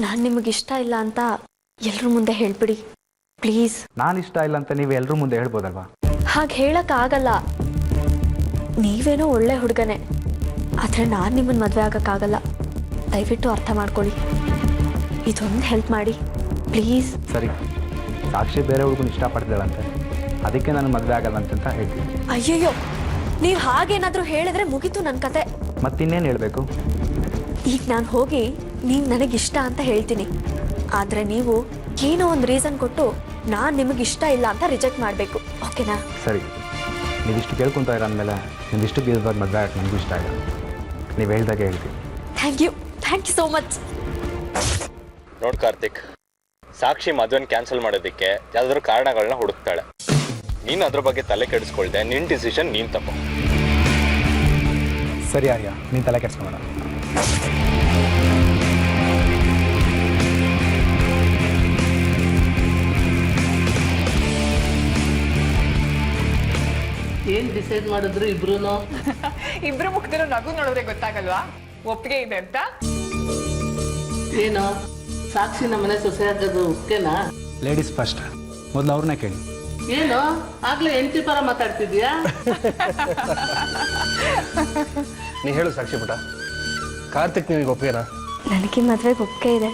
ನಾನು ನಿಮಗೆ ಇಷ್ಟ ಇಲ್ಲ ಅಂತ ಎಲ್ಲರ ಮುಂದೆ ಹೇಳ್ಬಿಡಿ ಪ್ಲೀಸ್. ನಾನು ಇಷ್ಟ ಇಲ್ಲ ಅಂತ ನೀವು ಎಲ್ಲರ ಮುಂದೆ ಹೇಳ್ಬೋದಲ್ವಾ? ಹಾಗೆ ಹೇಳೋಕ್ಕಾಗಲ್ಲ. ನೀವೇನೋ ಒಳ್ಳೆ ಹುಡುಗನೇ, ಆದರೆ ನಾನು ನಿಮ್ಮನ್ನು ಮದುವೆ ಆಗೋಕ್ಕಾಗಲ್ಲ. ದಯವಿಟ್ಟು ಅರ್ಥ ಮಾಡ್ಕೊಳ್ಳಿ. ಇದೊಂದು ಹೆಲ್ಪ್ ಮಾಡಿ ಪ್ಲೀಸ್. ಸರಿ, ಸಾಕ್ಷಿ ಬೇರೆ ಹುಡುಗನ ಇಷ್ಟಪಡ್ತಿದ್ದಾಳಂತೆ, ಅದಕ್ಕೆ ನಾನು ಮದುವೆ ಆಗಲ್ಲ ಅಂತ ಹೇಳ್ತೀನಿ. ಅಯ್ಯಯ್ಯೋ, ನೀವು ಹಾಗೇನಾದರೂ ಹೇಳಿದ್ರೆ ಮುಗೀತು ನನ್ನ ಕತೆ. ಮತ್ತಿನ್ನೇನು ಹೇಳಬೇಕು? ಈಗ ನಾನು ಹೋಗಿ ನೀವು ನನಗಿಷ್ಟ ಅಂತ ಹೇಳ್ತೀನಿ, ಆದರೆ ನೀವು ಏನೋ ಒಂದು ರೀಸನ್ ಕೊಟ್ಟು ನಾನು ನಿಮಗಿಷ್ಟ ಇಲ್ಲ ಅಂತ ರಿಜೆಕ್ಟ್ ಮಾಡಬೇಕು, ಓಕೆನಾ? ಸರಿ, ನೀವಿಷ್ಟು ಕೇಳ್ಕೊತಾ ಇರೋ ಅಂದಮೇಲೆ ನಿಮ್ಮಿಷ್ಟು ಬೀಳ್ಬಾರ್ದು ಮದುವೆ ಆಗಕ್ಕೆ ನನಗೂ ಇಷ್ಟ ಇಲ್ಲ. ನೀವು ಹೇಳ್ದಾಗೆ ಹೇಳ್ತೀನಿ. Thank you so much. ನೋಡ್ ಕಾರ್ತಿಕ್, ಸಾಕ್ಷಿ ಮದುವೆನ ಕ್ಯಾನ್ಸಲ್ ಮಾಡೋದಕ್ಕೆ ಯಾವ್ದಾದ್ರು ಕಾರಣಗಳನ್ನ ಹುಡುಕ್ತಾಳೆ. ನೀನು ಅದ್ರ ಬಗ್ಗೆ ತಲೆ ಕೆಡಿಸ್ಕೊಳ್ದೆ, ನಿನ್ನ ಡಿಸಿಷನ್ ನೀನು ತಗೋ. ಸರಿ ಆರ್ಯ, ನೀನು ತಲೆ ಕೆಡಿಸ್ಕೊಬೇಡ. ಏನ್ ಡಿಸೈಡ್ ಮಾಡಿದ್ರು ಇಬ್ರು? ಇಬ್ರು ಮುಖದಲ್ಲೂ ನಗು ನೋಡಿದ್ರೆ ಗೊತ್ತಾಗಲ್ವಾ ಒಪ್ಪಿಗೆ ಇದೆ ಅಂತ? ಏನೋ ಸಾಕ್ಷಿ ನಮ್ಮನೆ ಸೊಸೆ ಆಗೋದು ಓಕೆನಾ? ಲೇಡೀಸ್ ಫಸ್ಟ್, ಮೊದಲು ಅವ್ರನ್ನೇ ಕೇಳಿ. ಏನೋ ಆಗ್ಲೇ ಹೆಂಡತಿ ಪರ ಮಾತಾಡ್ತಿದ್ಯಾ? ನೀ ಹೇಳು ಸಾಕ್ಷಿ ಪುಟ, ಕಾರ್ತಿಕ್ ನಿನಗೆ ಒಪ್ಪಿಗೆನಾ? ನನಗೆ ಮದುವೆಗೆ ಒಪ್ಪಿಗೆ ಇದೆ.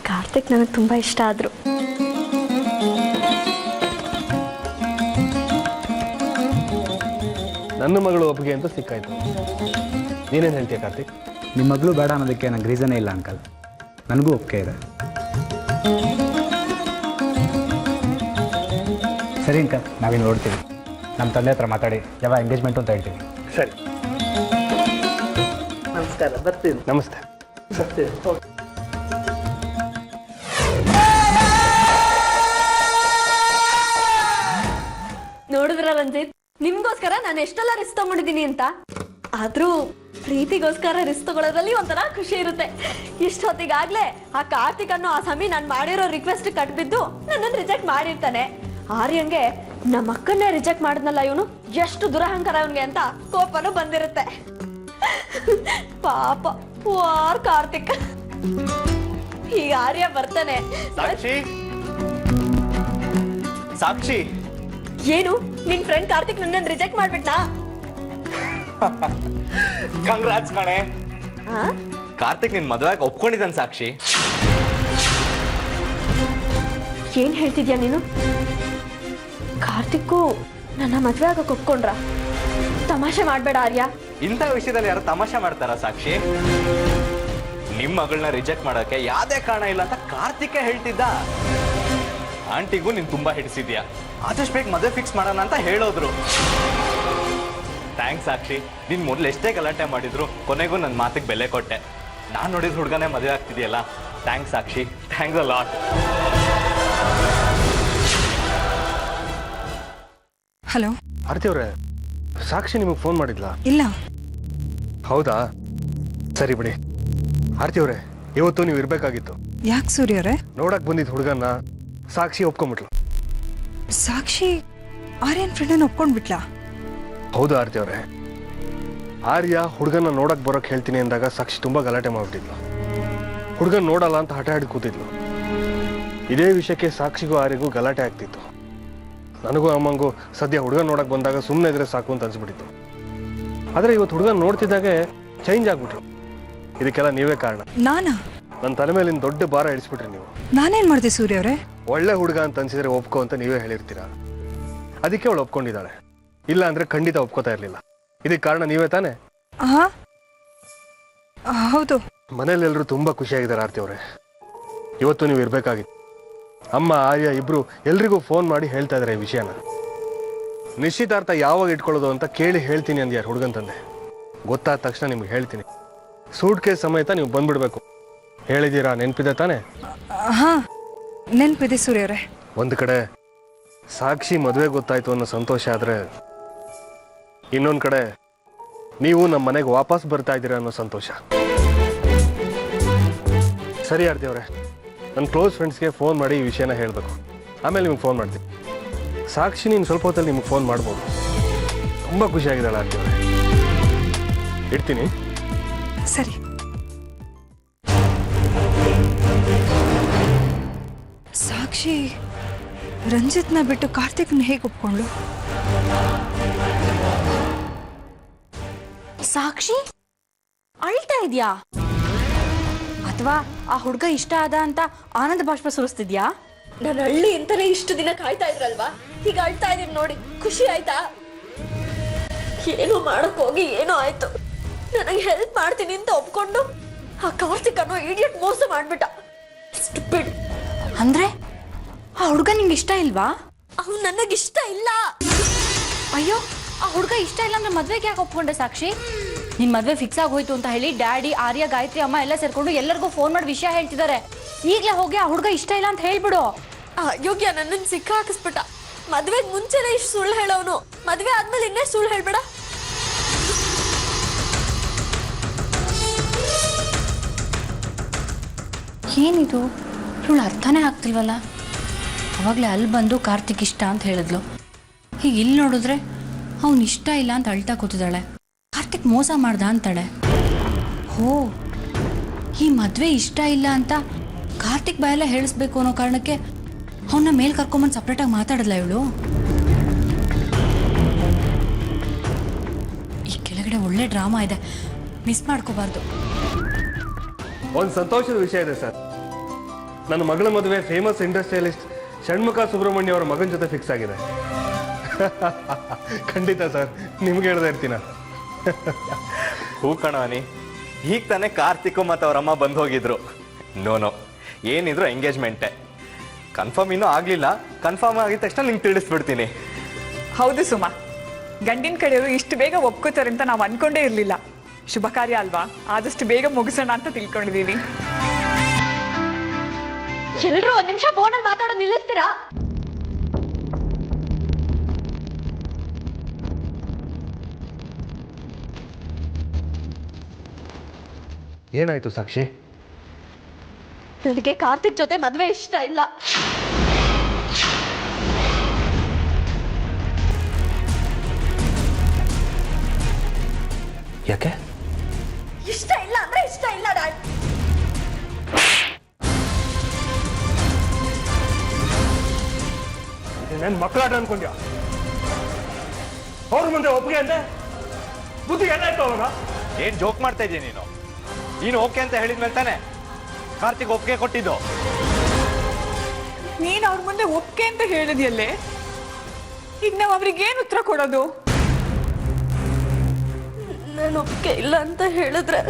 ಕಾರ್ತಿಕ್ ನನಗೆ ತುಂಬ ಇಷ್ಟ ಆದರು. ನನ್ನ ಮಗಳು ಒಪ್ಪಿಗೆ ಅಂತ ಸಿಕ್ಕಾಯ್ತು. ನೀನೇನು ಹೇಳ್ತೀಯ ಕಾರ್ತಿಕ್? ನಿಮ್ಮ ಮಗಳು ಬೇಡ ಅನ್ನೋದಕ್ಕೆ ನಂಗೆ ರೀಸನೇ ಇಲ್ಲ ಅಂಕಲ್. ನನಗೂ ಒಪ್ಪಿಗೆ ಇದೆ. ಸರಿ ಅಂಕಲ್, ನಾವಿನ್ನು ನೋಡ್ತೀವಿ. ನಮ್ಮ ತಂದೆ ಹತ್ರ ಮಾತಾಡಿ ಯಾವ ಎಂಗೇಜ್ಮೆಂಟು ಅಂತ ಹೇಳ್ತೀವಿ. ಸರಿ, ನಮಸ್ಕಾರ, ಬರ್ತೀನಿ. ನಮಸ್ತೆ. ಬರ್ತೀನಿ. ನೋಡಿದ್ರ ರಂಜಿತ್, ನಿಮ್ಗೋಸ್ಕರ ನಾನು ಎಷ್ಟೆಲ್ಲ ರಿಸ್ಕ್ ತಗೊಂಡಿದ್ದೀನಿ ಅಂತ. ಆದ್ರೂ ಪ್ರೀತಿಗೋಸ್ಕರ ರಿಸ್ಕ್ ತಗೊಳ್ಳೋದ್ರಲ್ಲಿ ಒಂಥರ ಖುಷಿ ಇರುತ್ತೆ. ಇಷ್ಟೊತ್ತಿಗಾಗ್ಲೇ ಆ ಕಾರ್ತಿಕ್ ಅನ್ನೋ ಆ ಸಮಯ ನಾನು ಮಾಡಿರೋ ರಿಕ್ವೆಸ್ಟ್ ಕಟ್ಬಿದ್ದು ನನ್ನನ್ನು ರಿಜೆಕ್ಟ್ ಮಾಡಿರ್ತಾನೆ. ಆರ್ಯಂಗೆ ನಮ್ಮ ಅಕ್ಕನ್ನೇ ರಿಜೆಕ್ಟ್ ಮಾಡಿದ್ನಲ್ಲ ಇವನು, ಎಷ್ಟು ದುರಹಂಕಾರ ಇವನ್ಗೆ ಅಂತ ಕೋಪನೂ ಬಂದಿರುತ್ತೆ. ಪಾಪ ವಾರ್ ಕಾರ್ತಿಕ್. ಈಗ ಆರ್ಯ ಬರ್ತಾನೆ. ಸಾಕ್ಷಿ, ಸಾಕ್ಷಿ, ಏನು ನಿನ್ ಫ್ರೆಂಡ್ ಕಾರ್ತಿಕ್ ನನ್ನ ರಿಜೆಕ್ಟ್ ಮಾಡ್ಬಿಟ್ನಾ? ಕಂಗ್ರಾಟ್ಸ್ ಕಣೆ. ಕಾರ್ತಿಕ್ ನಿನ್ ಮದುವೆಗೆ ಒಪ್ಕೊಂಡಿದ್ದಾನೆ ಸಾಕ್ಷಿ. ಏನ್ ಹೇಳ್ತಿದ್ಯಾ ನೀನು? ಕಾರ್ತಿಕ್ಕು ನನ್ನ ಮದ್ವೆ ಆಗಕ್ಕೆ ಒಪ್ಕೊಂಡ್ರ? ತಮಾಷೆ ಮಾಡ್ಬೇಡ ಆರ್ಯ. ಇಂಥ ವಿಷಯದಲ್ಲಿ ಯಾರು ತಮಾಷೆ ಮಾಡ್ತಾರ ಸಾಕ್ಷಿ? ನಿಮ್ ಮಗಳನ್ನ ರಿಜೆಕ್ಟ್ ಮಾಡೋಕೆ ಯಾವ್ದೇ ಕಾರಣ ಇಲ್ಲ ಅಂತ ಕಾರ್ತಿಕೇ ಹೇಳ್ತಿದ್ದ. ಆಂಟಿಗೂ ನೀನ್ ತುಂಬಾ ಹಿಡಿಸಿದ್ಯಾ, ಆದಷ್ಟು ಬೇಗ ಮದುವೆ ಫಿಕ್ಸ್ ಮಾಡೋಣ ಅಂತ ಹೇಳೋದ್ರು. ಥ್ಯಾಂಕ್ಸ್ ಸಾಕ್ಷಿ, ನೀನ್ ಮೊದಲು ಎಷ್ಟೇ ಗಲಾಟೆ ಮಾಡಿದ್ರು ಕೊನೆಗೂ ನನ್ನ ಮಾತಿಗೆ ಬೆಲೆ ಕೊಟ್ಟೆ. ನಾನು ನೋಡಿದ ಹುಡುಗನೇ ಮದುವೆ ಆಗ್ತಿದೆಯಲ್ಲ. Thanks Sakshi, thanks a lot. Hello Aarti ಅವರೇ, ಸಾಕ್ಷಿ ನಿಮಗೆ ಫೋನ್ ಮಾಡಿದ್ಲಾ? ಇಲ್ಲ. ಹೌದಾ, ಸರಿ ಬಿಡಿ. ಆರತಿ ಅವರೇ, ಇವತ್ತು ನೀವು ಇರಬೇಕಾಗಿತ್ತು. ಯಾಕೆ ಸೂರ್ಯ ಅವರೇ? ನೋಡಕ್ ಬಂದಿದ್ದ ಹುಡುಗನ್ನ ಸಾಕ್ಷಿ ಒಪ್ಕೊಂಡ್ಬಿಟ್ಲು. ಸಾಕ್ಷಿ ಆರ್ಯನ್ ಫ್ರೆಂಡನ್ನು ಒಪ್ಕೊಂಡ್ಬಿಟ್ಲಾ? ಹೌದು ಆರತಿ ಅವರೇ, ಆರ್ಯ ಹುಡುಗನ ನೋಡಕ್ ಬರೋಕ್ ಹೇಳ್ತೀನಿ ಅಂದಾಗ ಸಾಕ್ಷಿ ತುಂಬಾ ಗಲಾಟೆ ಮಾಡ್ಬಿಟ್ಟಿದ್ಲು. ಹುಡುಗನ್ ನೋಡಲ್ಲ ಅಂತ ಹಠ ಹಿಡಿದು ಕೂತಿದ್ಲು. ಇದೇ ವಿಷಯಕ್ಕೆ ಸಾಕ್ಷಿಗೂ ಆರ್ಯಗೂ ಗಲಾಟೆ ಆಗ್ತಿತ್ತು. ನನಗೂ ಅಮ್ಮಂಗೂ ಸದ್ಯ ಹುಡುಗನ್ ನೋಡಕ್ ಬಂದಾಗ ಸುಮ್ಮನೆ ಇದ್ರೆ ಸಾಕು ಅಂತ ಅನ್ಸ್ಬಿಟ್ಟಿತ್ತು. ಆದ್ರೆ ಇವತ್ತು ಹುಡುಗನ್ ನೋಡ್ತಿದ್ದಾಗೆ ಚೇಂಜ್ ಆಗ್ಬಿಟ್ರು. ಇದಕ್ಕೆಲ್ಲ ನೀವೇ ಕಾರಣ. ನಾನಾ? ನನ್ನ ತಲೆ ಮೇಲಿನ ದೊಡ್ಡ ಭಾರ ಇಳಿಸ್ಬಿಟ್ರಿ ನೀವು. ನಾನೇನ್ ಮಾಡಿದೆ ಸೂರ್ಯ ಅವರೇ? ಒಳ್ಳೆ ಹುಡುಗ ಅಂತ ಅನ್ಸಿದ್ರೆ ಒಪ್ಕೋ ಅಂತ ನೀವೇ ಹೇಳಿರ್ತೀರಾ. ಅದಕ್ಕೆ ಅವಳು ಒಪ್ಕೊಂಡಿದ್ದಾಳೆ. ಇಲ್ಲ ಅಂದ್ರೆ ಖಂಡಿತ ಒಪ್ಕೋತಾ ಇರ್ಲಿಲ್ಲ. ಇದಕ್ಕೆ ಕಾರಣ ನೀವೇ ತಾನೆ? ಹೌದು. ಮನೇಲಿ ಎಲ್ಲರೂ ತುಂಬಾ ಖುಷಿಯಾಗಿದ್ದಾರೆ ಆರತಿ ಅವರೇ. ಇವತ್ತು ನೀವು ಇರ್ಬೇಕಾಗಿತ್ತು. ಅಮ್ಮ ಆರ್ಯ ಇಬ್ರು ಎಲ್ರಿಗೂ ಫೋನ್ ಮಾಡಿ ಹೇಳ್ತಾ ಇದಾರೆ ಈ ವಿಷಯನ. ನಿಶ್ಚಿತಾರ್ಥ ಯಾವಾಗ ಇಟ್ಕೊಳ್ಳೋದು ಅಂತ ಕೇಳಿ ಹೇಳ್ತೀನಿ ಅಂದ್ಯಾರು ಹುಡುಗನ್ ತಂದೆ. ಗೊತ್ತಾದ ತಕ್ಷಣ ನಿಮ್ಗೆ ಹೇಳ್ತೀನಿ. ಸೂಟ್ ಕೇಸ್ ಸಮೇತ ನೀವು ಬಂದ್ಬಿಡ್ಬೇಕು. ಹೇಳಿದ್ದೀರಾ, ನೆನ್ಪಿದೆ ತಾನೆ? ಹಾ, ನೆನ್ಪಿದೆ ಸೂರ್ಯ ಅವರೇ. ಒಂದು ಕಡೆ ಸಾಕ್ಷಿ ಮದುವೆ ಗೊತ್ತಾಯ್ತು ಅನ್ನೋ ಸಂತೋಷ ಆದ್ರೆ, ಇನ್ನೊಂದು ಕಡೆ ನೀವು ನಮ್ಮ ಮನೆಗೆ ವಾಪಸ್ ಬರ್ತಾ ಇದ್ದೀರಾ ಅನ್ನೋ ಸಂತೋಷ. ಸರಿ ಆರತಿ ಅವರೇ, ನನ್ನ ಕ್ಲೋಸ್ ಫ್ರೆಂಡ್ಸ್ಗೆ ಫೋನ್ ಮಾಡಿ ಈ ವಿಷಯನ ಹೇಳಬೇಕು. ಆಮೇಲೆ ನಿಮ್ಗೆ ಫೋನ್ ಮಾಡ್ತೀನಿ. ಸಾಕ್ಷಿ ನೀನು ಸ್ವಲ್ಪ ಹೊತ್ತಲ್ಲಿ ನಿಮಗೆ ಫೋನ್ ಮಾಡ್ಬೋದು. ತುಂಬ ಖುಷಿಯಾಗಿದ್ದಾಳೆ ಆರತಿ ಅವರೇ. ಇಡ್ತೀನಿ. ಸರಿ. ಸಾಕ್ಷಿ ರಂಜಿತ್ನ ಬಿಟ್ಟು ಕಾರ್ತಿಕ್ನ ಹೇಗೆ ಒಪ್ಕೊಂಡ್ಳು? ಸಾಕ್ಷಿ ಅಳ್ತಾ ಇದ್ಯಾ? ಅಥವಾ ಆ ಹುಡ್ಗ ಇಷ್ಟ ಆದ ಅಂತ ಆನಂದ ಬಾಷ್ಪ ಸುರಿಸ್ತಿದ್ಯಾ? ನಾನು ಹಳ್ಳಿ ಅಂತಾನೆ ಇಷ್ಟು ದಿನ ಕಾಯ್ತಾ ಇದ್ರಲ್ವಾ, ಈಗ ಅಳ್ತಾ ಇದೀನಿ ನೋಡಿ, ಖುಷಿ ಆಯ್ತಾ? ಏನೋ ಮಾಡಕ್ ಹೋಗಿ ಏನೋ ಆಯ್ತು. ನನಗೆ ಹೆಲ್ಪ್ ಮಾಡ್ತೀನಿ ಅಂತ ಒಪ್ಕೊಂಡು ಆ ಕಾರ್ತಿಕ್ ಅನ್ನೋ ಇಡಿಯಟ್ ಮೋಸ ಮಾಡ್ಬಿಟ್ಟ. ಸ್ಟುಪಿಡ್. ಅಂದ್ರೆ ಆ ಹುಡ್ಗ ನಿಂಗೆ ಇಷ್ಟ ಇಲ್ವಾ? ಅವ್ನು ನನಗಿಷ್ಟ ಇಲ್ಲ. ಅಯ್ಯೋ, ಆ ಹುಡ್ಗ ಇಷ್ಟ ಇಲ್ಲ ಅಂದ್ರೆ ಮದ್ವೆಗೆ ಯಾಕೆ ಒಪ್ಕೊಂಡೆ ಸಾಕ್ಷಿ? ನಿನ್ ಮದ್ವೆ ಫಿಕ್ಸ್ ಆಗೋಯ್ತು ಅಂತ ಹೇಳಿ ಡ್ಯಾಡಿ, ಆರ್ಯ, ಗಾಯತ್ರಿ ಅಮ್ಮ ಎಲ್ಲ ಸೇರ್ಕೊಂಡು ಎಲ್ಲರಿಗೂ ಫೋನ್ ಮಾಡಿ ವಿಷಯ ಹೇಳ್ತಿದ್ದಾರೆ. ಈಗ್ಲೇ ಹೋಗಿ ಆ ಹುಡ್ಗ ಇಷ್ಟ ಇಲ್ಲ ಅಂತ ಹೇಳ್ಬಿಡು. ಯೋಗ್ಯ ನನ್ನನ್ನು ಸಿಕ್ಕ ಹಾಕಿಸ್ಬಿಟ್ಟ. ಮದ್ವೆಗ್ ಮುಂಚೆನೆ ಇಷ್ಟು ಸುಳ್ಳು ಹೇಳೋನು, ಮದ್ವೆ ಆದ್ಮೇಲೆ ಇನ್ನೇ ಸುಳ್ಳು ಹೇಳ್ಬೇಡ. ಏನಿದು, ಇವಳು ಅರ್ಥನೇ ಆಗ್ತಿಲ್ವಲ್ಲ. ಅವಾಗಲೇ ಅಲ್ಲಿ ಬಂದು ಕಾರ್ತಿಕ್ ಇಷ್ಟ ಅಂತ ಹೇಳಿದ್ಲು, ಹೀಗೆ ಇಲ್ಲಿ ನೋಡಿದ್ರೆ ಅವ್ನು ಇಷ್ಟ ಇಲ್ಲ ಅಂತ ಅಳ್ತಾ ಕೂತಿದ್ದಾಳೆ. ಕಾರ್ತಿಕ್ ಮೋಸ ಮಾಡ್ದ ಅಂತಾಳೆ. ಹೋ, ಈ ಮದುವೆ ಇಷ್ಟ ಇಲ್ಲ ಅಂತ ಕಾರ್ತಿಕ್ ಬಾಯೆಲ್ಲ ಹೇಳಿಸ್ಬೇಕು ಅನ್ನೋ ಕಾರಣಕ್ಕೆ ಅವನ್ನ ಮೇಲ್ ಕರ್ಕೊಂಬಂದು ಸಪ್ರೇಟಾಗಿ ಮಾತಾಡಿದ್ಲ ಇವಳು. ಈ ಕೆಳಗಡೆ ಒಳ್ಳೆ ಡ್ರಾಮಾ ಇದೆ, ಮಿಸ್ ಮಾಡ್ಕೋಬಾರ್ದು. ಒಂದು ಸಂತೋಷದ ವಿಷಯ ಇದೆ ಸರ್. ನನ್ನ ಮಗಳ ಮದುವೆ ಫೇಮಸ್ ಇಂಡಸ್ಟ್ರಿಯಲಿಸ್ಟ್ ಷಣ್ಮುಖ ಸುಬ್ರಹ್ಮಣ್ಯ ಅವರ ಮಗನ ಜೊತೆ ಫಿಕ್ಸ್ ಆಗಿದೆ. ಖಂಡಿತ ಸರ್, ನಿಮ್ಗೆ ಹೇಳ್ದೆ ಇರ್ತೀನ. ಹೂ ಕಣವನಿ, ಈಗ ತಾನೇ ಕಾರ್ತಿಕ್ ಮತ್ತು ಅವರಮ್ಮ ಬಂದು ಹೋಗಿದ್ರು. ನೋ, ಏನಿದ್ರು ಎಂಗೇಜ್ಮೆಂಟೇ. ಕನ್ಫರ್ಮ್ ಇನ್ನೂ ಆಗಲಿಲ್ಲ. ಕನ್ಫರ್ಮ್ ಆಗಿದ ತಕ್ಷಣ ನಿಂಗೆ ತಿಳಿಸ್ಬಿಡ್ತೀನಿ. ಹೌದು ಸುಮಾ, ಗಂಡಿನ ಕಡೆಯವರು ಇಷ್ಟು ಬೇಗ ಒಪ್ಕೋತಾರೆ ಅಂತ ನಾವು ಅನ್ಕೊಂಡೇ ಇರಲಿಲ್ಲ. ಶುಭ ಕಾರ್ಯ ಅಲ್ವಾ, ಆದಷ್ಟು ಬೇಗ ಮುಗಿಸೋಣ ಅಂತ ತಿಳ್ಕೊಂಡಿದ್ದೀವಿ. ಎಲ್ರು ಒಂದ್ ನಿಮಿಷ ಫೋನಲ್ಲಿ ಮಾತಾಡೋದು ನಿಲ್ಲಿಸ್ತೀರಾ? ಏನಾಯ್ತು ಸಾಕ್ಷಿ? ನನಗೆ ಕಾರ್ತಿಕ್ ಜೊತೆ ಮದ್ವೆ ಇಷ್ಟ ಇಲ್ಲ. ಯಾಕೆ? ಇಷ್ಟ ಇಲ್ಲ ಅಂದ್ರೆ ಇಷ್ಟ ಇಲ್ಲ ಡ್ಯಾಡ್. ನನ್ನ ಮಕ್ಕಳಾಟ ಅನ್ಕೊಂಡ್ಯಾ? ಅವ್ರ ಮುಂದೆ ಒಪ್ಪಿಗೆ ಅಂತೆ ಬುದ್ಧಿ ಏನಾಯ್ತು ಅವಾಗ? ಏನ್ ಜೋಕ್ ಮಾಡ್ತಾ ಇದೀಯ ನೀನು? ನೀನು ಓಕೆ ಅಂತ ಹೇಳಿದ್ಮೇಲೆ ತಾನೆ ಕಾರ್ತಿಕ್ ಒಪ್ಪಿಗೆ ಕೊಟ್ಟಿದ್ದು. ನೀನು ಅವ್ರ ಮುಂದೆ ಒಪ್ಕೆ ಅಂತ ಹೇಳಿದ್ಯಲ್ಲೇ, ಈಗ ನಾವು ಅವ್ರಿಗೆ ಏನು ಉತ್ತರ ಕೊಡೋದು? ನಾನು ಒಪ್ಪಿಗೆ ಇಲ್ಲ ಅಂತ ಹೇಳಿದ್ರೆ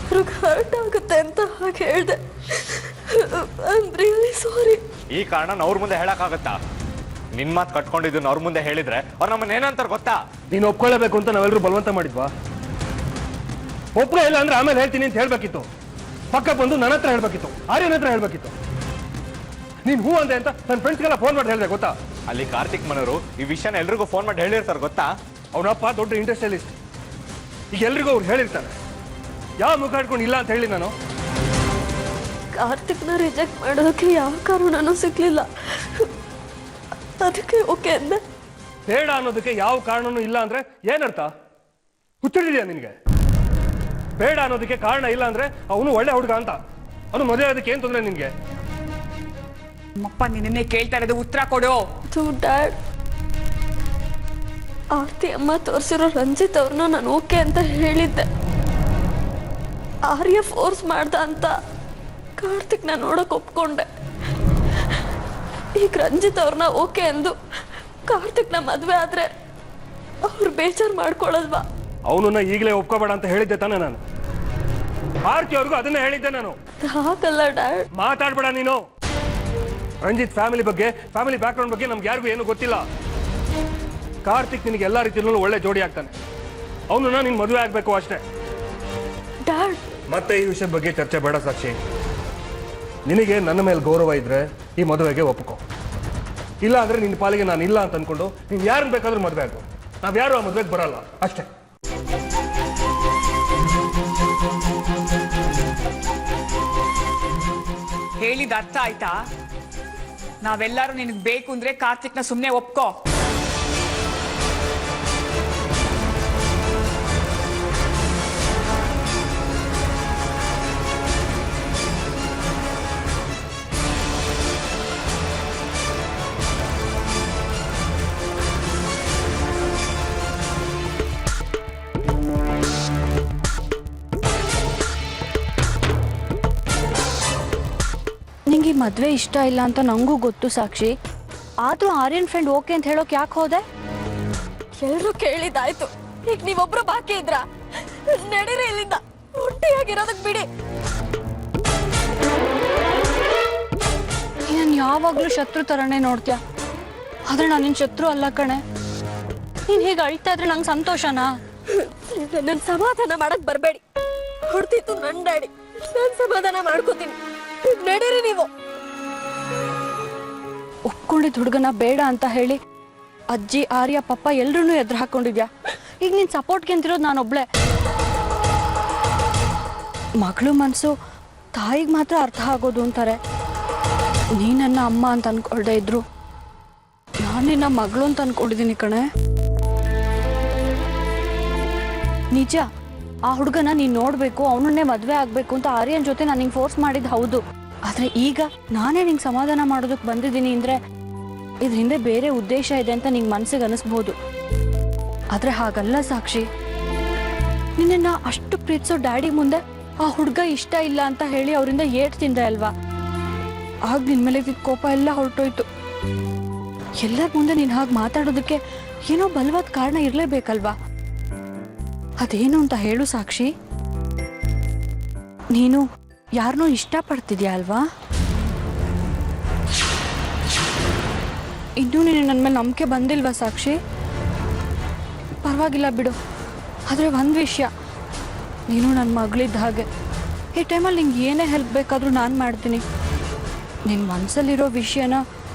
ಅವ್ರಿಗೆ ಹರ್ಟ್ ಆಗುತ್ತೆ ಅಂತ ಹಾಗೆ ಹೇಳ್ದೆ. I am really sorry. ಈ ಕಾರಣ ಅವ್ರ ಮುಂದೆ ಹೇಳಕ್ಕಾಗತ್ತಾ? ನಿನ್ ಮಾತು ಕಟ್ಕೊಂಡಿದ್ದು ಅವ್ರ ಮುಂದೆ ಹೇಳಿದ್ರೆ ಅವ್ರು ನಮ್ಮನ್ನ ಏನಂತಾರೆ ಗೊತ್ತಾ? ನೀನು ಒಪ್ಕೊಳ್ಳೇಬೇಕು ಅಂತ ನಾವೆಲ್ಲರೂ ಬಲವಂತ ಮಾಡಿದ್ವಾ? ಒಪ್ಪಿಗೆ ಇಲ್ಲ ಅಂದ್ರೆ ಆಮೇಲೆ ಹೇಳ್ತೀನಿ ಅಂತ ಹೇಳ್ಬೇಕಿತ್ತು. ಪಕ್ಕ ಬಂದು ನನ್ನ ಹತ್ರ ಹೇಳ್ಬೇಕಿತ್ತು, ಆರ್ಯನ ಹತ್ರ ಹೇಳ್ಬೇಕಿತ್ತು. ನೀನ್ ಹೂ ಅಂದೆ ಅಂತ ನನ್ನ ಫ್ರೆಂಡ್ಸ್ಗೆಲ್ಲ ಫೋನ್ ಮಾಡಿ ಹೇಳಿದೆ ಗೊತ್ತಾ? ಅಲ್ಲಿ ಕಾರ್ತಿಕ್ ಮನವರು ಈ ವಿಷಯನ ಎಲ್ರಿಗೂ ಫೋನ್ ಮಾಡಿ ಹೇಳಿರ್ತಾರೆ ಗೊತ್ತಾ? ಅವನಪ್ಪ ದೊಡ್ಡ ಇಂಡಸ್ಟ್ರಿಯಲಿಸ್ಟ್. ಈಗ ಎಲ್ರಿಗೂ ಅವ್ರು ಹೇಳಿರ್ತಾರೆ. ಯಾವ ಮುಖ ಇಟ್ಕೊಂಡು ಇಲ್ಲ ಅಂತ ಹೇಳಿ ನಾನು? ಕಾರ್ತಿಕ್ನ ರಿಜೆಕ್ಟ್ ಮಾಡೋದಕ್ಕೆ ಯಾವ ಕಾರಣನೂ ಸಿಗ್ಲಿಲ್ಲ, ಅದಕ್ಕೆ ಓಕೆ ಅಂದೆ. ಬೇಡ ಅನ್ನೋದಕ್ಕೆ ಯಾವ ಕಾರಣನೂ ಇಲ್ಲ ಅಂದ್ರೆ ಏನರ್ಥ? ಹುಚ್ಚಿಡಿದ್ಯಾ ನಿನಗೆ? ಬೇಡ ಅನ್ನೋದಕ್ಕೆ ಕಾರಣ ಇಲ್ಲ ಅಂದ್ರೆ ಅವನು ಒಳ್ಳೆ ಹುಡುಗ ಅಂತ. ಅವನು ಮದುವೆ ಆಗೋದಕ್ಕೆ ಏನ್ ತೊಂದರೆ ನಿನ್ಗೆ? ನಮ್ಮಪ್ಪ ನಿನ್ನೆ ಕೇಳ್ತಾ ಇರೋದು ಉತ್ತರ ಕೊಡು. ಡ್ಯಾಡ್, ಆರ್ತಿ ಅಮ್ಮ ತೋರಿಸಿರೋ ರಂಜಿತ್ ಅವ್ರನ್ನ ನಾನು ಓಕೆ ಅಂತ ಹೇಳಿದ್ದೆ. ಆರ್ಯ ಫೋರ್ಸ್ ಮಾಡ್ದ ಅಂತ ಕಾರ್ತಿಕ್ನ ನೋಡಕ್ ಒಪ್ಕೊಂಡೆ. ಈಗ ರಂಜಿತ್ ಅವ್ರನ್ನ ಓಕೆ ಅಂದು ಕಾರ್ತಿಕ್ನ ಮದ್ವೆ ಆದ್ರೆ ಅವ್ರು ಬೇಜಾರು ಮಾಡ್ಕೊಳ್ಳಲ್ವಾ? ಅವನನ್ನ ಈಗಲೇ ಒಪ್ಕೋಬೇಡ ಅಂತ ಹೇಳಿದ್ದೆ ತಾನೆ ನಾನು. ಆರ್ತಿ ಅವ್ರಿಗೂ ಅದನ್ನೇ ಹೇಳಿದ್ದೆ ನಾನು. ಹಾಗಲ್ಲ ಡ್ಯಾಡ್. ಮಾತಾಡ್ಬೇಡ ನೀನು. ರಂಜಿತ್ ಫ್ಯಾಮಿಲಿ ಬಗ್ಗೆ, ಫ್ಯಾಮಿಲಿ ಬ್ಯಾಕ್ಗ್ರೌಂಡ್ ಬಗ್ಗೆ ನಮ್ಗೆ ಯಾರಿಗೂ ಏನು ಗೊತ್ತಿಲ್ಲ. ಕಾರ್ತಿಕ್ ನಿನಗೆ ಎಲ್ಲಾ ರೀತಿಯಲ್ಲೂ ಒಳ್ಳೆ ಜೋಡಿ ಆಗ್ತಾನೆ. ಅವನನ್ನ ನೀನ್ ಮದುವೆ ಆಗ್ಬೇಕು ಅಷ್ಟೇ. ಡ್ಯಾಡ್, ಮತ್ತೆ ಈ ವಿಷಯದ ಬಗ್ಗೆ ಚರ್ಚೆ ಬೇಡ ಸಾಕ್ಷಿ. ನಿನಗೆ ನನ್ನ ಮೇಲೆ ಗೌರವ ಇದ್ರೆ ಈ ಮದುವೆಗೆ ಒಪ್ಕೋ. ಇಲ್ಲ ಅಂದ್ರೆ ನಿನ್ನ ಪಾಲಿಗೆ ನಾನು ಇಲ್ಲ ಅಂತ ಅನ್ಕೊಂಡು ನೀನ್ ಯಾರನ್ನ ಬೇಕಾದ್ರೂ ಮದುವೆ ಆಗು. ನಾವ್ಯಾರು ಆ ಮದುವೆಗೆ ಬರಲ್ಲ ಅಷ್ಟೇ. ಹೇಳಿದ ಅರ್ಥ ಆಯ್ತಾ? ನಾವೆಲ್ಲರೂ ನಿನಗೆ ಬೇಕು ಅಂದ್ರೆ ಕಾರ್ತಿಕ್ನ ಸುಮ್ಮನೆ ಒಪ್ಕೋ. ಮದುವೆ ಇಷ್ಟ ಇಲ್ಲ ಅಂತ ನನಗೂ ಗೊತ್ತು ಸಾಕ್ಷಿ. ಆದರೂ ಆರ್ಯನ್ ಫ್ರೆಂಡ್ ಓಕೆ ಅಂತ ಹೇಳೋಕೆ ಯಾಕೆ ಹೋದೆ? ಎಲ್ಲರೂ ಕೇಳಿದಾಯ್ತು, ಈಗ ನೀವೊಬ್ರು ಬಾಕಿ ಇದ್ರ ನಡೀರಿ ಇಲ್ಲಿಂದ, ಒಟ್ಟಿಯಾಗಿರೋದಕ್ಕೆ ಬಿಡಿ. ನೀನು ಯಾವಾಗಲೂ ಶತ್ರು ಥರನೇ ನೋಡ್ತೀಯ, ಆದ್ರೆ ನಾನು ನಿನ್ನ ಶತ್ರು ಅಲ್ಲ ಕಣೆ. ನೀನು ಹೀಗೆ ಅಳ್ತಾ ಇದ್ರೆ ನಂಗೆ ಸಂತೋಷನಾ? ನನ್ನ ಸಮಾಧಾನ ಮಾಡಕ್ ಬರಬೇಡಿ. ಹೊಡ್ತಿತ್ತು ನನ್ನ ಡ್ಯಾಡಿ, ನಾನು ಸಮಾಧಾನ ಮಾಡ್ಕೋತೀನಿ. ನಡೀರಿ ನೀವು. ಒಪ್ಕೊಂಡಿದ್ದ ಹುಡುಗನ ಬೇಡ ಅಂತ ಹೇಳಿ ಅಜ್ಜಿ, ಆರ್ಯ, ಪಪ್ಪ ಎಲ್ರೂ ಎದುರು ಹಾಕೊಂಡಿದ್ಯಾ. ಈಗ ನಿನ್ ಸಪೋರ್ಟ್ಗೆ ಅಂತಿರೋದು ನಾನೊಬ್ಳೆ. ಮಗಳು ಮನಸ್ಸು ತಾಯಿಗೆ ಮಾತ್ರ ಅರ್ಥ ಆಗೋದು ಅಂತಾರೆ. ನೀ ನನ್ನ ಅಮ್ಮ ಅಂತ ಅನ್ಕೊಳ್ದೆ ಇದ್ರು ನಾನು ನಿನ್ನ ಮಗಳು ಅಂತ ಅನ್ಕೊಂಡಿದ್ದೀನಿ ಕಣೆ. ನಿಜ, ಆ ಹುಡುಗನ ನೀನ್ ನೋಡ್ಬೇಕು, ಅವನನ್ನೇ ಮದ್ವೆ ಆಗ್ಬೇಕು ಅಂತ ಆರ್ಯನ್ ಜೊತೆ ನಾನು ನಿಂಗೆ ಫೋರ್ಸ್ ಮಾಡಿದ್ ಹೌದು. ಆದ್ರೆ ಈಗ ನಾನೇ ನಿಂಗೆ ಸಮಾಧಾನ ಮಾಡೋದಕ್ಕೆ ಬಂದಿದ್ದೀನಿ ಅಂದ್ರೆ ಇದ್ರ ಹಿಂದೆ ಬೇರೆ ಉದ್ದೇಶ ಇದೆ ಅಂತ ನಿಂಗೆ ಮನ್ಸಿಗೆ ಅನಿಸ್ಬೋದು. ಆದ್ರೆ ಹಾಗಲ್ಲ ಸಾಕ್ಷಿ. ನಿನ್ನ ಅಷ್ಟು ಪ್ರೀತಿಸೋ ಡ್ಯಾಡಿ ಮುಂದೆ ಆ ಹುಡುಗ ಇಷ್ಟ ಇಲ್ಲ ಅಂತ ಹೇಳಿ ಅವರಿಂದ ಏಟ್ ತಿಂದೆ ಅಲ್ವಾ? ಆಗ ನಿನ್ ಮೇಲೆ ಕೋಪ ಎಲ್ಲ ಹೊರಟೋಯ್ತು. ಎಲ್ಲರ ಮುಂದೆ ನೀನ್ ಹಾಗೆ ಮಾತಾಡೋದಕ್ಕೆ ಏನೋ ಬಲವಾದ ಕಾರಣ ಇರ್ಲೇಬೇಕಲ್ವಾ? ಅದೇನು ಅಂತ ಹೇಳು ಸಾಕ್ಷಿ. ನೀನು ಯಾರನ್ನೋ ಇಷ್ಟಪಡ್ತಿದ್ಯಾ ಅಲ್ವಾ? ಇನ್ನೂ ನೀನು ನನ್ನ ಮೇಲೆ ನಂಬಿಕೆ ಬಂದಿಲ್ವಾ ಸಾಕ್ಷಿ? ಪರವಾಗಿಲ್ಲ ಬಿಡು. ಆದರೆ ಒಂದು ವಿಷಯ, ನೀನು ನನ್ನ ಮಗಳಿದ್ದ ಹಾಗೆ. ಈ ಟೈಮಲ್ಲಿ ನಿಂಗೆ ಏನೇ ಹೆಲ್ಪ್ ಬೇಕಾದರೂ ನಾನು ಮಾಡ್ತೀನಿ. ನಿನ್ನ ಮನಸ್ಸಲ್ಲಿರೋ ವಿಷಯನ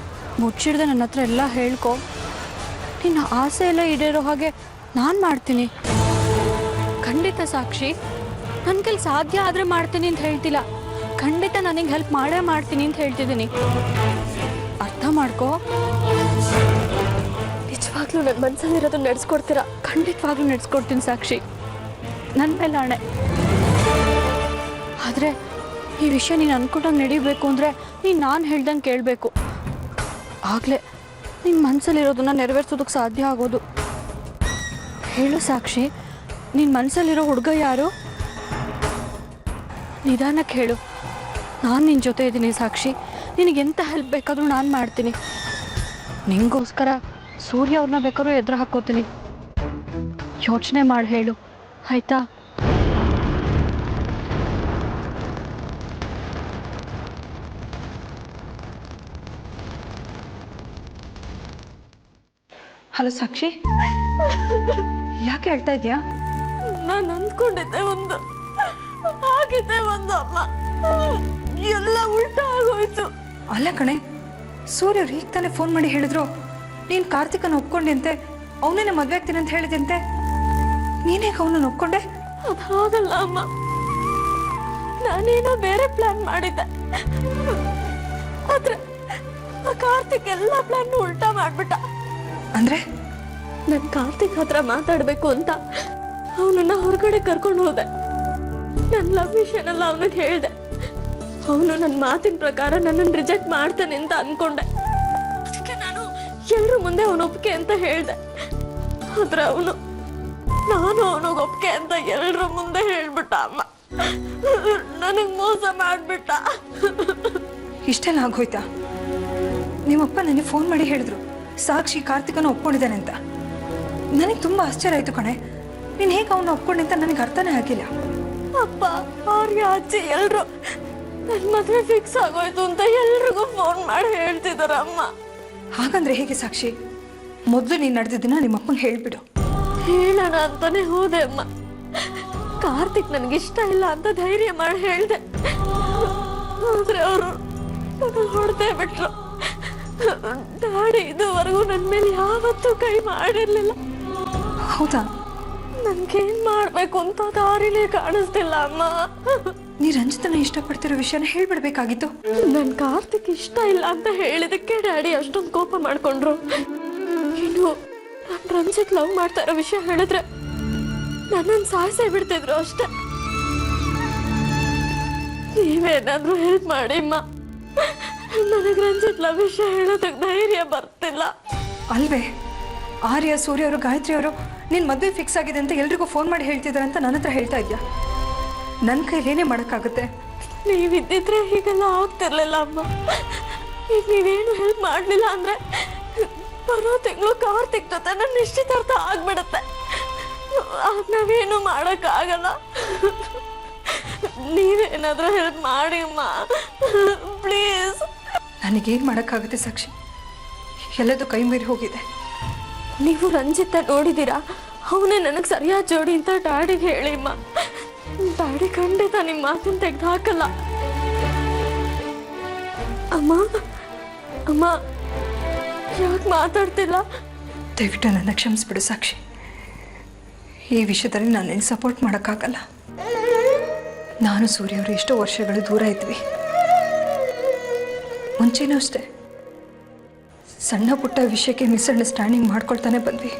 ಮುಚ್ಚಿಡ್ದೆ ನನ್ನ ಹತ್ರ ಎಲ್ಲ ಹೇಳ್ಕೊ. ನಿನ್ನ ಆಸೆ ಎಲ್ಲ ಈಡೇರೋ ಹಾಗೆ ನಾನು ಮಾಡ್ತೀನಿ. ಖಂಡಿತ ಸಾಕ್ಷಿ, ನನ್ನ ಕೈಲಿ ಸಾಧ್ಯ ಆದರೆ ಮಾಡ್ತೀನಿ ಅಂತ ಹೇಳ್ತಿಲ್ಲ. ಖಂಡಿತ ನನಗೆ ಹೆಲ್ಪ್ ಮಾಡೇ ಮಾಡ್ತೀನಿ ಅಂತ ಹೇಳ್ತಿದ್ದೀನಿ. ಅರ್ಥ ಮಾಡ್ಕೋ. ನಿಜವಾಗ್ಲೂ ನನ್ನ ಮನಸ್ಸಲ್ಲಿರೋದು ನಡೆಸ್ಕೊಡ್ತೀರಾ? ಖಂಡಿತವಾಗ್ಲೂ ನಡೆಸ್ಕೊಡ್ತೀನಿ ಸಾಕ್ಷಿ, ನನ್ನ ಮೇಲೆ ಆಣೆ. ಆದರೆ ಈ ವಿಷಯ ನೀನು ಅನ್ಕೊಂಡಂಗೆ ನಡೀಬೇಕು ಅಂದರೆ ನೀನು ನಾನು ಹೇಳ್ದಂಗೆ ಕೇಳಬೇಕು. ಆಗಲೇ ನಿನ್ನ ಮನಸ್ಸಲ್ಲಿರೋದನ್ನ ನೆರವೇರಿಸೋದಕ್ಕೆ ಸಾಧ್ಯ ಆಗೋದು. ಹೇಳು ಸಾಕ್ಷಿ, ನಿನ್ನ ಮನಸ್ಸಲ್ಲಿರೋ ಹುಡುಗ ಯಾರು? ನಿಧಾನಕ್ಕೆ ಹೇಳು. ನಾನು ನಿನ್ನ ಜೊತೆ ಇದ್ದೀನಿ ಸಾಕ್ಷಿ. ನಿನಗೆಂತ ಹೆಲ್ಪ್ ಬೇಕಾದರೂ ನಾನು ಮಾಡ್ತೀನಿ. ನಿಂಗೋಸ್ಕರ ಸೂರ್ಯ ಅವ್ರನ್ನ ಬೇಕಾದ್ರೂ ಎದುರು ಹಾಕೋತೀನಿ. ಯೋಚನೆ ಮಾಡಿ ಹೇಳು, ಆಯ್ತಾ? ಹಲೋ ಸಾಕ್ಷಿ, ಯಾಕೆ ಹೇಳ್ತಾ ಇದೆಯಾ? ನಾನು ಅಂದ್ಕೊಂಡಿದ್ದೆ ಒಂದು, ಆಗಿದ್ದೆ ಒಂದು, ಅಮ್ಮ ಎಲ್ಲ ಉಲ್ಟಾ ಆಗೋಯ್ತು. ಅಲ್ಲ ಕಣೆ, ಸೂರ್ಯ ಅವ್ರು ಈಗ ತಾನೇ ಫೋನ್ ಮಾಡಿ ಹೇಳಿದ್ರು ನೀನು ಕಾರ್ತಿಕನ ಒಪ್ಕೊಂಡೆ, ಅವನೇನೆ ಮದುವೆ ಆಗ್ತೀನಿ ಅಂತ ಹೇಳಿದಂತೆ. ನೀನೇಗ ಅವನನ್ನು ಒಪ್ಕೊಂಡೆ? ಅದು ಹಾಗಲ್ಲ ಅಮ್ಮ, ನಾನೇನೋ ಬೇರೆ ಪ್ಲಾನ್ ಮಾಡಿದ್ದೆ. ಆದ್ರೆ ಆ ಕಾರ್ತಿಕ್ ಎಲ್ಲ ಪ್ಲಾನ್ ಉಲ್ಟಾ ಮಾಡ್ಬಿಟ್ಟ. ಅಂದ್ರೆ ನನ್ ಕಾರ್ತಿಕ್ ಹತ್ರ ಮಾತಾಡ್ಬೇಕು ಅಂತ ಅವನನ್ನ ಹೊರಗಡೆ ಕರ್ಕೊಂಡು ಹೋದೆ. ನನ್ನ ಲವ್ ವಿಷಯನೆಲ್ಲ ಅವನಿಗೆ ಹೇಳ್ದೆ. ಅವನು ನನ್ನ ಮಾತಿನ ಪ್ರಕಾರ ನನ್ನನ್ನು ರಿಜೆಕ್ಟ್ ಮಾಡ್ತಾನೆ ಅಂತ ಅನ್ಕೊಂಡೆ. ಅದಕ್ಕೆ ನಾನು ಎಲ್ರ ಮುಂದೆ ಅವನ ಒಪ್ಪಿಗೆ ಅಂತ ಹೇಳ್ದೆ. ಆದ್ರೆ ನಾನು ಅವನಿಗೆ ಒಪ್ಪಿಗೆ ಅಂತ ಎಲ್ರ ಮುಂದೆ ಹೇಳ್ಬಿಟ್ಟ. ಅಮ್ಮ ನನಗ್ ಮೋಸ ಮಾಡ್ಬಿಟ್ಟ. ಇಷ್ಟೆಲ್ಲ ಆಗೋಯ್ತಾ? ನಿಮ್ಮಪ್ಪ ನನಗೆ ಫೋನ್ ಮಾಡಿ ಹೇಳಿದ್ರು ಸಾಕ್ಷಿ ಕಾರ್ತಿಕನ ಒಪ್ಕೊಂಡಿದ್ದಾನೆ ಅಂತ. ನನಗೆ ತುಂಬಾ ಆಶ್ಚರ್ಯ ಆಯ್ತು ಕಣೆ. ನೀನು ಹೇಗೆ ಅವನ್ನ ಒಪ್ಕೊಂಡೆ ಅಂತ ನನಗೆ ಅರ್ಥನೇ ಆಗಿಲ್ಲ. ಅಪ್ಪ, ಅವ್ರಿಗೆ ಅಜ್ಜಿ ಎಲ್ರು ನನ್ನ ಮದುವೆ ಫಿಕ್ಸ್ ಆಗೋಯ್ತು ಅಂತ ಎಲ್ರಿಗೂ ಫೋನ್ ಮಾಡಿ ಹೇಳ್ತಿದಾರ. ಅಮ್ಮ ಹಾಗಂದ್ರೆ ಹೇಗೆ ಸಾಕ್ಷಿ? ಮೊದಲು ನೀನು ನಡೆದಿದ್ದನ್ನ ನಿಮ್ಮಪ್ಪಂಗೆ ಹೇಳ್ಬಿಡು. ಹೇಳೋಣ ಅಂತಾನೆ ಹೋದೆ ಅಮ್ಮ. ಕಾರ್ತಿಕ್ ನನಗಿಷ್ಟ ಇಲ್ಲ ಅಂತ ಧೈರ್ಯ ಮಾಡಿ ಹೇಳ್ದೆ. ಆದ್ರೆ ಅವರು ಹೊಡೆದೇ ಬಿಟ್ರು. ಡ್ಯಾಡಿ ಇದುವರೆಗೂ ನನ್ನ ಮೇಲೆ ಯಾವತ್ತೂ ಕೈ ಮಾಡಿರ್ಲಿಲ್ಲ. ಹೌದಾ? ನನ್ಗೇನ್ ಮಾಡ್ಬೇಕು ಅಂತ ದಾರಿನೇ ಕಾಣಿಸ್ತಿಲ್ಲ ಅಮ್ಮ. ನೀ ರಂಜಿತನ ಇಷ್ಟಪಡ್ತಿರೋ ವಿಷಯನ ಹೇಳ್ಬಿಡ್ಬೇಕಾಗಿತ್ತು. ನನ್ ಕಾರ್ತಿಕ್ ಇಷ್ಟ ಇಲ್ಲ ಅಂತ ಹೇಳಿದಕ್ಕೆ ಡ್ಯಾಡಿ ಅಷ್ಟೊಂದು ಕೋಪ ಮಾಡ್ಕೊಂಡ್ರು. ಇನ್ನು ನಾನ್ ರಂಜಿತ್ ಲವ್ ಮಾಡ್ತಾ ಇರೋ ವಿಷಯ ಹೇಳಿದ್ರೆ ನನ್ನನ್ನು ಸಾಯಿಸೇ ಬಿಡ್ತಿದ್ರು ಅಷ್ಟೆ. ನೀವೇನಾದ್ರೂ ಹೆಲ್ಪ್ ಮಾಡಿ ಅಮ್ಮ. ನನಗೆ ರಂಜಿತ್ ಲವ್ ವಿಷಯ ಹೇಳೋದಕ್ಕೆ ಧೈರ್ಯ ಬರ್ತಿಲ್ಲ. ಅಲ್ವೇ, ಆರ್ಯ, ಸೂರ್ಯ ಅವರು, ಗಾಯತ್ರಿ ಅವರು ನಿನ್ನ ಮದುವೆ ಫಿಕ್ಸ್ ಆಗಿದೆ ಅಂತ ಎಲ್ರಿಗೂ ಫೋನ್ ಮಾಡಿ ಹೇಳ್ತಿದ್ದಾರೆ ಅಂತ ನನ್ನ ಹತ್ರ ಹೇಳ್ತಾ ಇದ್ಯಾ? ನನ್ನ ಕೈಲೇನೇ ಮಾಡೋಕ್ಕಾಗುತ್ತೆ. ನೀವಿದ್ದಿದ್ರೆ ಹೀಗೆಲ್ಲ ಆಗ್ತಿರ್ಲಿಲ್ಲ ಅಮ್ಮ. ಈಗ ನೀವೇನು ಹೆಲ್ಪ್ ಮಾಡಲಿಲ್ಲ ಅಂದ್ರೆ ಬರೋ ತಿಂಗಳು ಕಾರ್ತಿಕ್ ಜೊತೆ ನನ್ನ ನಿಶ್ಚಿತಾರ್ಥ ಆಗ್ಬಿಡುತ್ತೆ. ಆಗ ನಾವೇನು ಮಾಡೋಕ್ಕಾಗಲ್ಲ. ನೀವೇನಾದ್ರೂ ಹೆಲ್ಪ್ ಮಾಡಿ ಅಮ್ಮ, ಪ್ಲೀಸ್. ನನಗೇನು ಮಾಡೋಕ್ಕಾಗುತ್ತೆ ಸಾಕ್ಷಿ? ಎಲ್ಲದೂ ಕೈ ಮೀರಿ ಹೋಗಿದೆ. ನೀವು ರಂಜಿತ ನೋಡಿದ್ದೀರಾ? ಅವನೇ ನನಗೆ ಸರಿಯಾದ ಜೋಡಿ ಅಂತ ಡ್ಯಾಡಿಗೆ ಹೇಳಿ ಅಮ್ಮ. ಡ್ಯಾಡಿ ಖಂಡಿತ ನಿಮ್ಮ ಮಾತನ್ನು ತೆಗೆದು ಹಾಕಲ್ಲ. ಅಮ್ಮ ಅಮ್ಮ ಯಾಕೆ ಮಾತಾಡ್ತಿಲ್ಲ? ದಯವಿಟ್ಟು ನನ್ನ ಕ್ಷಮಿಸ್ಬಿಡು ಸಾಕ್ಷಿ. ಈ ವಿಷಯದಲ್ಲಿ ನಾನು ನಿನ್ನ ಸಪೋರ್ಟ್ ಮಾಡೋಕ್ಕಾಗಲ್ಲ. ನಾನು ಸೂರ್ಯ ಅವರು ಎಷ್ಟೋ ವರ್ಷಗಳು ದೂರ ಇದ್ವಿ. ಮುಂಚೆನೂ ಅಷ್ಟೇ ಸಣ್ಣ ಪುಟ್ಟ ವಿಷಯಕ್ಕೆ ಮಿಸ್ಅಂಡರ್ಸ್ಟ್ಯಾಂಡಿಂಗ್ ಮಾಡ್ಕೊಳ್ತಾನೆ ಬಂದ್ವಿ.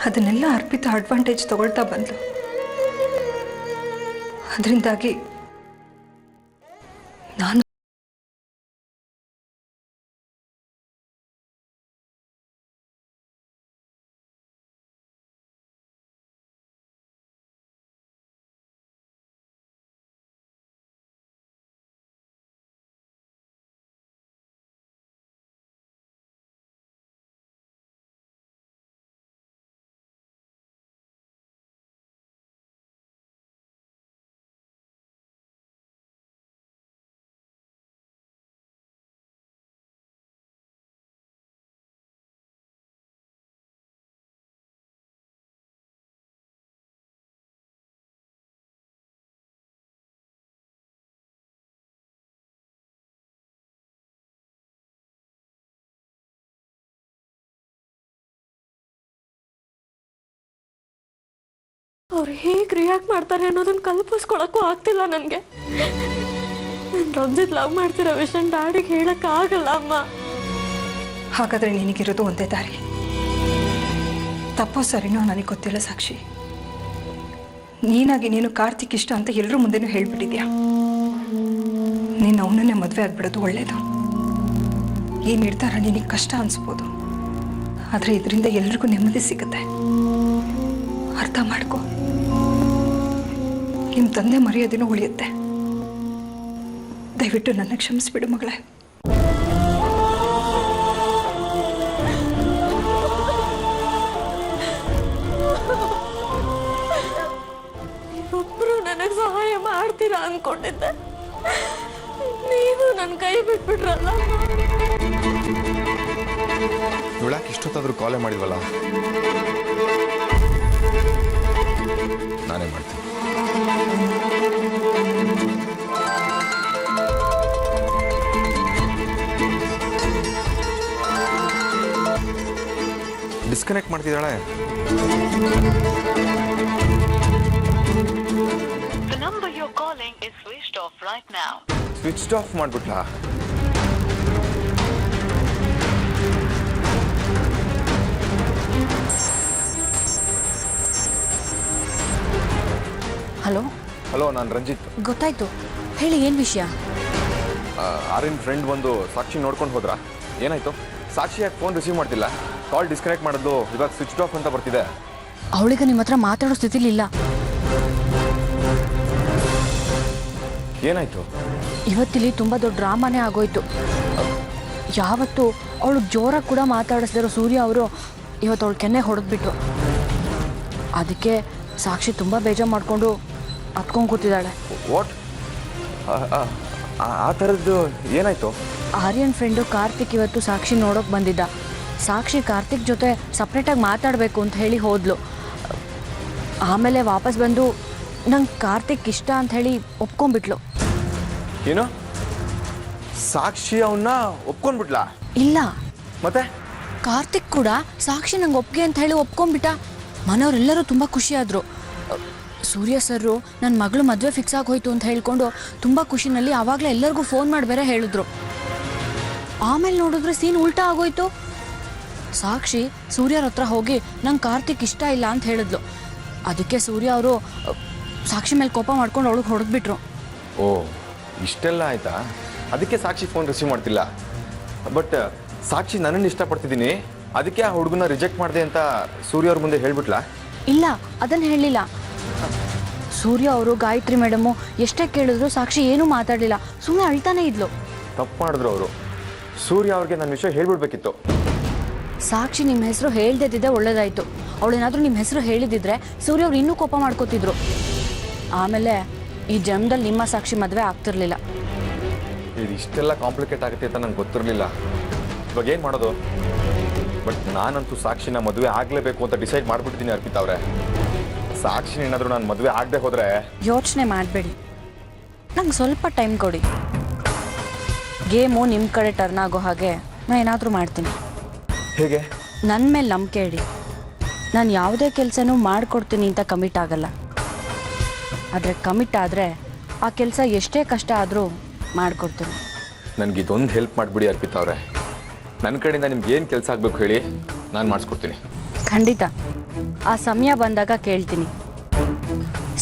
ಅದನ್ನೆಲ್ಲ ಅರ್ಪಿತ ಅಡ್ವಾಂಟೇಜ್ ತಗೊಳ್ತಾ ಬಂದ್ಲು. ಅದರಿಂದಾಗಿ ನಾನು ಅವ್ರು ಹೇಗೆ ರಿಯಾಕ್ಟ್ ಮಾಡ್ತಾರೆ ಅನ್ನೋದನ್ನ ಕಲ್ಪಿಸ್ಕೊಳಕ್ಕೂ ಆಗ್ತಿಲ್ಲ ನನಗೆ. ನಾನು ರಂಜಿತ್ ಲವ್ ಮಾಡ್ತಿರೋ ವಿಷಯ ಡ್ಯಾಡಿಗೆ ಹೇಳಕ್ಕಾಗಲ್ಲ ಅಮ್ಮ. ಹಾಗಾದರೆ ನಿನಗಿರೋದು ಒಂದೇ ದಾರಿ. ತಪ್ಪೋ ಸರಿನೋ ನನಗೆ ಗೊತ್ತಿಲ್ಲ ಸಾಕ್ಷಿ. ನೀನಾಗಿ ನೀನು ಕಾರ್ತಿಕ್ ಇಷ್ಟ ಅಂತ ಎಲ್ಲರೂ ಮುಂದೆನೂ ಹೇಳ್ಬಿಟ್ಟಿದ್ಯಾ. ನೀನು ಅವನನ್ನೇ ಮದುವೆ ಆಗ್ಬಿಡೋದು ಒಳ್ಳೇದು. ಈ ನಿರ್ಧಾರ ನಿನಗೆ ಕಷ್ಟ ಅನಿಸ್ಬೋದು, ಆದರೆ ಇದರಿಂದ ಎಲ್ರಿಗೂ ನೆಮ್ಮದಿ ಸಿಗುತ್ತೆ. ಅರ್ಥ ಮಾಡ್ಕೊ. ನಿಮ್ಮ ತಂದೆ ಮರ್ಯಾದೆನೂ ಉಳಿಯುತ್ತೆ. ದಯವಿಟ್ಟು ನನ್ನ ಕ್ಷಮಿಸ್ಬಿಡು ಮಗಳೇ. ನೀವೊಬ್ರು ನನಗೆ ಸಹಾಯ ಮಾಡ್ತೀರಾ ಅನ್ಕೊಂಡಿದ್ದೆ. ನೀವು ನನ್ನ ಕೈ ಬಿಟ್ಬಿಟ್ರಲ್ಲ. ಇವಳಾಕೆ ಇಷ್ಟೊತ್ತಾದ್ರೂ ಕಾಲೇ ಮಾಡಿದ್ವಲ್ಲ, ನಾನೇ ಮಾಡ್ತೀನಿ. ಡಿಸ್ಕನೆಕ್ಟ್ ಮಾಡ್ತಿದ್ದಾಳೆ. The number you're calling is switched off right now. Switch off ಮಾಡ್ಬಿಟ್ಲಾ? ಹಲೋ ಹಲೋ, ನಾನು ರಂಜಿತ್. ಗೊತ್ತಾಯ್ತು, ಹೇಳಿ ಏನು ವಿಷಯ? ಆರಿನ್ ಫ್ರೆಂಡ್ ಬಂದು ಸಾಕ್ಷಿ ನೋಡ್ಕೊಂಡು ಹೋದ್ರಾ? ಏನಾಯ್ತು? ಸಾಕ್ಷಿ ಯಾಕೆ ಫೋನ್ ರಿಸೀವ್ ಮಾಡ್ತಿಲ್ಲ? ಕಾಲ್ ಡಿಸ್ಕನೆಕ್ಟ್ ಮಾಡಿದ್ದು ಇವಾಗ ಸ್ವಿಚ್ ಆಫ್ ಅಂತ ಬರ್ತಿದೆ. ಅವಳಿಗೆ ನಿಮ್ಮ ಹತ್ರ ಮಾತಾಡೋ ಸ್ಥಿತಿಲಿಲ್ಲ. ಏನಾಯ್ತು? ಇವತ್ತಿಲ್ಲಿ ತುಂಬ ದೊಡ್ಡ ಡ್ರಾಮಾನೇ ಆಗೋಯ್ತು. ಯಾವತ್ತು ಅವಳು ಜೋರಾಗಿ ಕೂಡ ಮಾತಾಡಿಸ್ದಿರೋ ಸೂರ್ಯ ಅವರು ಇವತ್ತು ಅವಳು ಕೆನ್ನೆ ಹೊಡೆದ್ಬಿಟ್ರು. ಅದಕ್ಕೆ ಸಾಕ್ಷಿ ತುಂಬ ಬೇಜಾರು ಮಾಡಿಕೊಂಡು ಹತ್ಕೊಂಡು ಕೂತಿದ್ದಾಳೆ. ವಾಟ್? ಆ ಥರದ್ದು ಏನಾಯ್ತು? ಆರ್ಯನ್ ಫ್ರೆಂಡು ಕಾರ್ತಿಕ್ ಇವತ್ತು ಸಾಕ್ಷಿ ನೋಡೋಕೆ ಬಂದಿದ್ದ. ಸಾಕ್ಷಿ ಕಾರ್ತಿಕ್ ಜೊತೆ ಸಪ್ರೇಟಾಗಿ ಮಾತಾಡಬೇಕು ಅಂತ ಹೇಳಿ ಹೋದ್ಲು. ಆಮೇಲೆ ವಾಪಸ್ ಬಂದು ನಂಗೆ ಕಾರ್ತಿಕ್ ಇಷ್ಟ ಅಂತ ಹೇಳಿ ಒಪ್ಕೊಂಡ್ಬಿಟ್ಲು. ಏನು? ಸಾಕ್ಷಿ ಅವನ್ನ ಒಪ್ಕೊಂಡ್ಬಿಟ್ಲಾ? ಇಲ್ಲ, ಮತ್ತೆ ಕಾರ್ತಿಕ್ ಕೂಡ ಸಾಕ್ಷಿ ನಂಗೆ ಒಪ್ಗೆ ಅಂತ ಹೇಳಿ ಒಪ್ಕೊಂಡ್ಬಿಟ್ಟ. ಮನೆಯವರೆಲ್ಲರೂ ತುಂಬ ಖುಷಿಯಾದರು. ಸೂರ್ಯ ಸರ್ರು ನನ್ನ ಮಗಳು ಮದುವೆ ಫಿಕ್ಸ್ ಆಗೋಯ್ತು ಅಂತ ಹೇಳ್ಕೊಂಡು ತುಂಬ ಖುಷಿನಲ್ಲಿ ಆವಾಗಲೇ ಎಲ್ಲರಿಗೂ ಫೋನ್ ಮಾಡಿ ಬೇರೆ ಹೇಳಿದ್ರು. ಆಮೇಲೆ ನೋಡಿದ್ರೆ ಸೀನ್ ಉಲ್ಟಾ ಆಗೋಯ್ತು. ಸಾಕ್ಷಿ ಸೂರ್ಯರ ಹತ್ರ ಹೋಗಿ ನಂಗೆ ಕಾರ್ತಿಕ್ ಇಷ್ಟ ಇಲ್ಲ ಅಂತ ಹೇಳಿದ್ಲು. ಅದಕ್ಕೆ ಸೂರ್ಯ ಅವರು ಸಾಕ್ಷಿ ಮೇಲೆ ಕೋಪ ಮಾಡ್ಕೊಂಡು ಅವಳಿಗೆ ಹೊಡೆದ್ಬಿಟ್ರು. ಓ, ಇಷ್ಟೆಲ್ಲ ಆಯ್ತಾ? ಅದಕ್ಕೆ ಸಾಕ್ಷಿ ಫೋನ್ ರಿಸೀವ್ ಮಾಡ್ತಿಲ್ಲ. ಬಟ್ ಸಾಕ್ಷಿ ನನ್ನನ್ನು ಇಷ್ಟಪಡ್ತಿದ್ದೀನಿ, ಅದಕ್ಕೆ ಆ ಹುಡುಗನ ರಿಜೆಕ್ಟ್ ಮಾಡಿದೆ ಅಂತ ಸೂರ್ಯ ಅವ್ರ ಮುಂದೆ ಹೇಳ್ಬಿಟ್ಲಾ? ಇಲ್ಲ, ಅದನ್ನು ಹೇಳಲಿಲ್ಲ. ಸೂರ್ಯ ಅವರು ಗಾಯತ್ರಿ ಮೇಡಮು ಎಷ್ಟೇ ಕೇಳಿದ್ರು ಸಾಕ್ಷಿ ಏನೂ ಮಾತಾಡಲಿಲ್ಲ, ಸುಮ್ಮನೆ ಅಳ್ತಾನೆ ಇದ್ಲು. ತಪ್ಪು ಮಾಡಿದ್ರು ಅವರು. ಸೂರ್ಯ ಅವ್ರಿಗೆ ನನ್ನ ವಿಷಯ ಹೇಳ್ಬಿಡ್ಬೇಕಿತ್ತು. ಸಾಕ್ಷಿ ನಿಮ್ಮ ಹೆಸರು ಹೇಳ್ದಿದ್ದೆ ಒಳ್ಳೇದಾಯಿತು. ಅವಳೇನಾದರೂ ನಿಮ್ಮ ಹೆಸರು ಹೇಳಿದಿದ್ರೆ ಸೂರ್ಯ ಅವ್ರು ಇನ್ನೂ ಕೋಪ ಮಾಡ್ಕೋತಿದ್ರು. ಆಮೇಲೆ ಈ ಜನ್ಮದಲ್ಲಿ ನಿಮ್ಮ ಸಾಕ್ಷಿ ಮದುವೆ ಆಗ್ತಿರ್ಲಿಲ್ಲ. ಇದು ಇಷ್ಟೆಲ್ಲ ಕಾಂಪ್ಲಿಕೇಟ್ ಆಗುತ್ತೆ ಅಂತ ನಂಗೆ ಗೊತ್ತಿರಲಿಲ್ಲ. ಇವಾಗ ಏನು ಮಾಡೋದು? ಬಟ್ ನಾನಂತೂ ಸಾಕ್ಷಿನ ಮದುವೆ ಆಗಲೇಬೇಕು ಅಂತ ಡಿಸೈಡ್ ಮಾಡಿಬಿಟ್ಟಿದ್ದೀನಿ ಅರ್ಪಿತಾ ಅವರೇ. ಸಾಕ್ಷಿನ ಏನಾದರೂ ನಾನು ಮದುವೆ ಆಗದೆ ಹೋದರೆ ಯೋಚನೆ ಮಾಡಬೇಡಿ, ನಂಗೆ ಸ್ವಲ್ಪ ಟೈಮ್ ಕೊಡಿ. ಗೇಮು ನಿಮ್ಮ ಕಡೆ ಟರ್ನ್ ಆಗೋ ಹಾಗೆ ನಾನು ಏನಾದರೂ ಮಾಡ್ತೀನಿ. ಹೇಗೆ? ನನ್ನ ಮೇಲೆ ನಂಬಿಕೆ ಇಡಿ. ನಾನು ಯಾವುದೇ ಕೆಲಸನೂ ಮಾಡಿಕೊಡ್ತೀನಿ ಅಂತ ಕಮಿಟ್ ಆಗಲ್ಲ. ಆದರೆ ಕಮಿಟ್ ಆದರೆ ಆ ಕೆಲಸ ಎಷ್ಟೇ ಕಷ್ಟ ಆದರೂ ಮಾಡಿಕೊಡ್ತೀನಿ. ನನಗಿದೊಂದು ಹೆಲ್ಪ್ ಮಾಡಿಬಿಡಿ ಅರ್ಪಿತಾ ಅವರೇ. ನನ್ನ ಕಡೆಯಿಂದ ನಿಮ್ಗೆ ಏನು ಕೆಲಸ ಆಗಬೇಕು ಹೇಳಿ, ನಾನು ಮಾಡಿಸ್ಕೊಡ್ತೀನಿ. ಖಂಡಿತ, ಆ ಸಮಯ ಬಂದಾಗ ಕೇಳ್ತೀನಿ.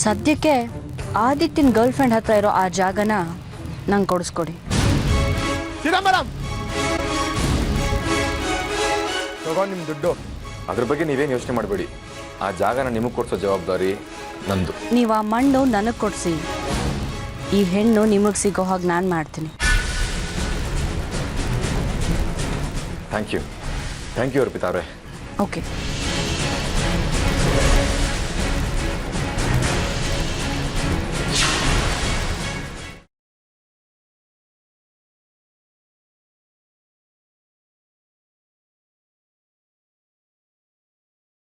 ಸದ್ಯಕ್ಕೆ ಆದಿತ್ಯನ ಗರ್ಲ್ ಫ್ರೆಂಡ್ ಹತ್ರ ಇರೋ ಆ ಜಾಗನ ನಂಗೆ ಕೊಡಿಸ್ಕೊಡಿ. ತಗೊಂಡು ನಿಮ್ಮ ದುಡ್ಡು. ಅದ್ರ ಬಗ್ಗೆ ನೀವೇನು ಯೋಚನೆ ಮಾಡಬೇಡಿ. ಆ ಜಾಗನ ನಿಮಗೆ ಕೊಡಿಸೋ ಜವಾಬ್ದಾರಿ ನಂದು. ನೀವು ಆ ಮಣ್ಣು ನನಗೆ ಕೊಡಿಸಿ, ಈ ಹೆಣ್ಣು ನಿಮಗೆ ಸಿಗೋ ಹಾಗೆ ನಾನು ಮಾಡ್ತೀನಿ. ಥ್ಯಾಂಕ್ ಯು ಅರ್ಪಿತಾ ಅವರೇ. ಓಕೆ.